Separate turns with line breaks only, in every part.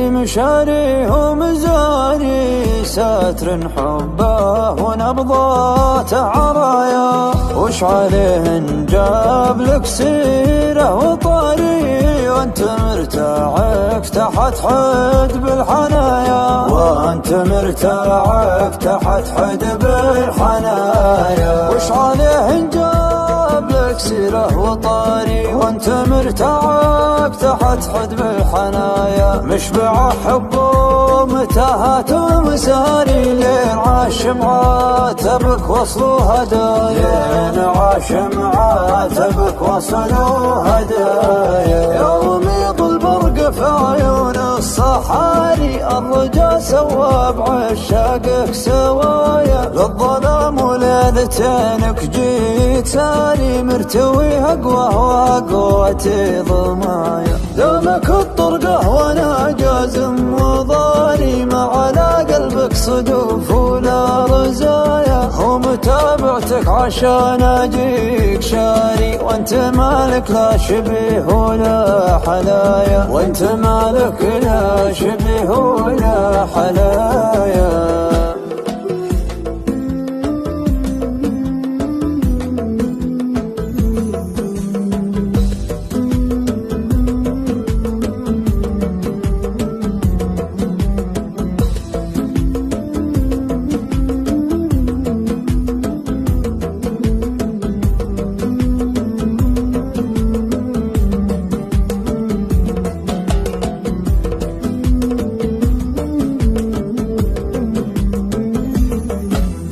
في مشاري ومزاري ساتر حبه ونبضاته عرايا، وش عليه جاب لك سيره وطاري وانت مرتاعك تحت حد بالحنايا، وانت مرتاعك تحت حد بالحنايا، وش عليه جاب لك سيره وطاري وانت مرتاعك تحت حد بالحنايا، مشبع حب ومتاهات ومساري لين عاش معاتبك وصلوا هدايا، لين عاش معاتبك وصلوا هدايا، يوم يضل البرق في عيون الصحاري الرجا سوى بعشاقك سوايا، للظلام وليلتينك جيت ساري مرتوي اقوى وقوتي ضمايا، دومك الطرقه وانا جازم وضاري ما على قلبك صدوف ولا رزايا، ومتابعتك عشان اجيك شاري وانت مالك لا شبيه ولا حلايا، وانت مالك لا شبيه ولا حلايا.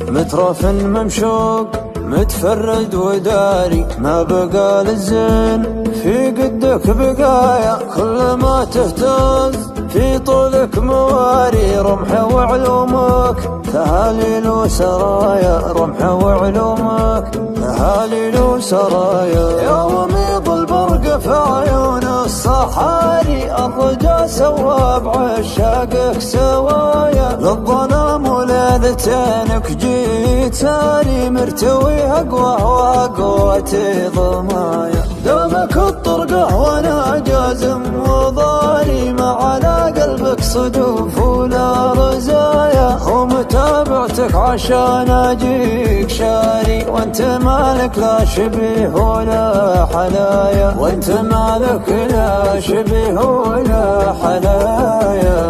مترف ممشوق متفرد وداري ما بقى للزين في قدك بقايا، كل ما تهتز في طولك مواري، رمح وعلومك تهاليل وسرايا، رمح وعلومك تهاليل وسرايا، يوم يضل البرق في عيون الصحاري الرجا سوى بعشاقك سوايا، للظلام وليلتينك جيت ساري مرتوي اقوى وقوتي ضمايا، دومك الطرقه وانا جازم وضاري ما على قلبك صدوف ولا رزايا، ومتابعتك عشان اجيك شاري وانت مالك لا شبيه ولا حلايا، وانت مالك لا شبيه ولا حلايا،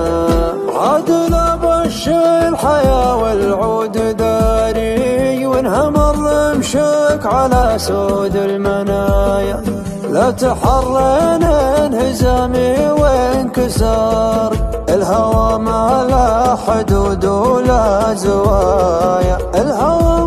عدل بشي الحياة والعود داري وانهمر رمشك على سود المنايا، لا تحرين انهزامي وانكسار، الهوى ما لا حدود ولا زوايا، الهوى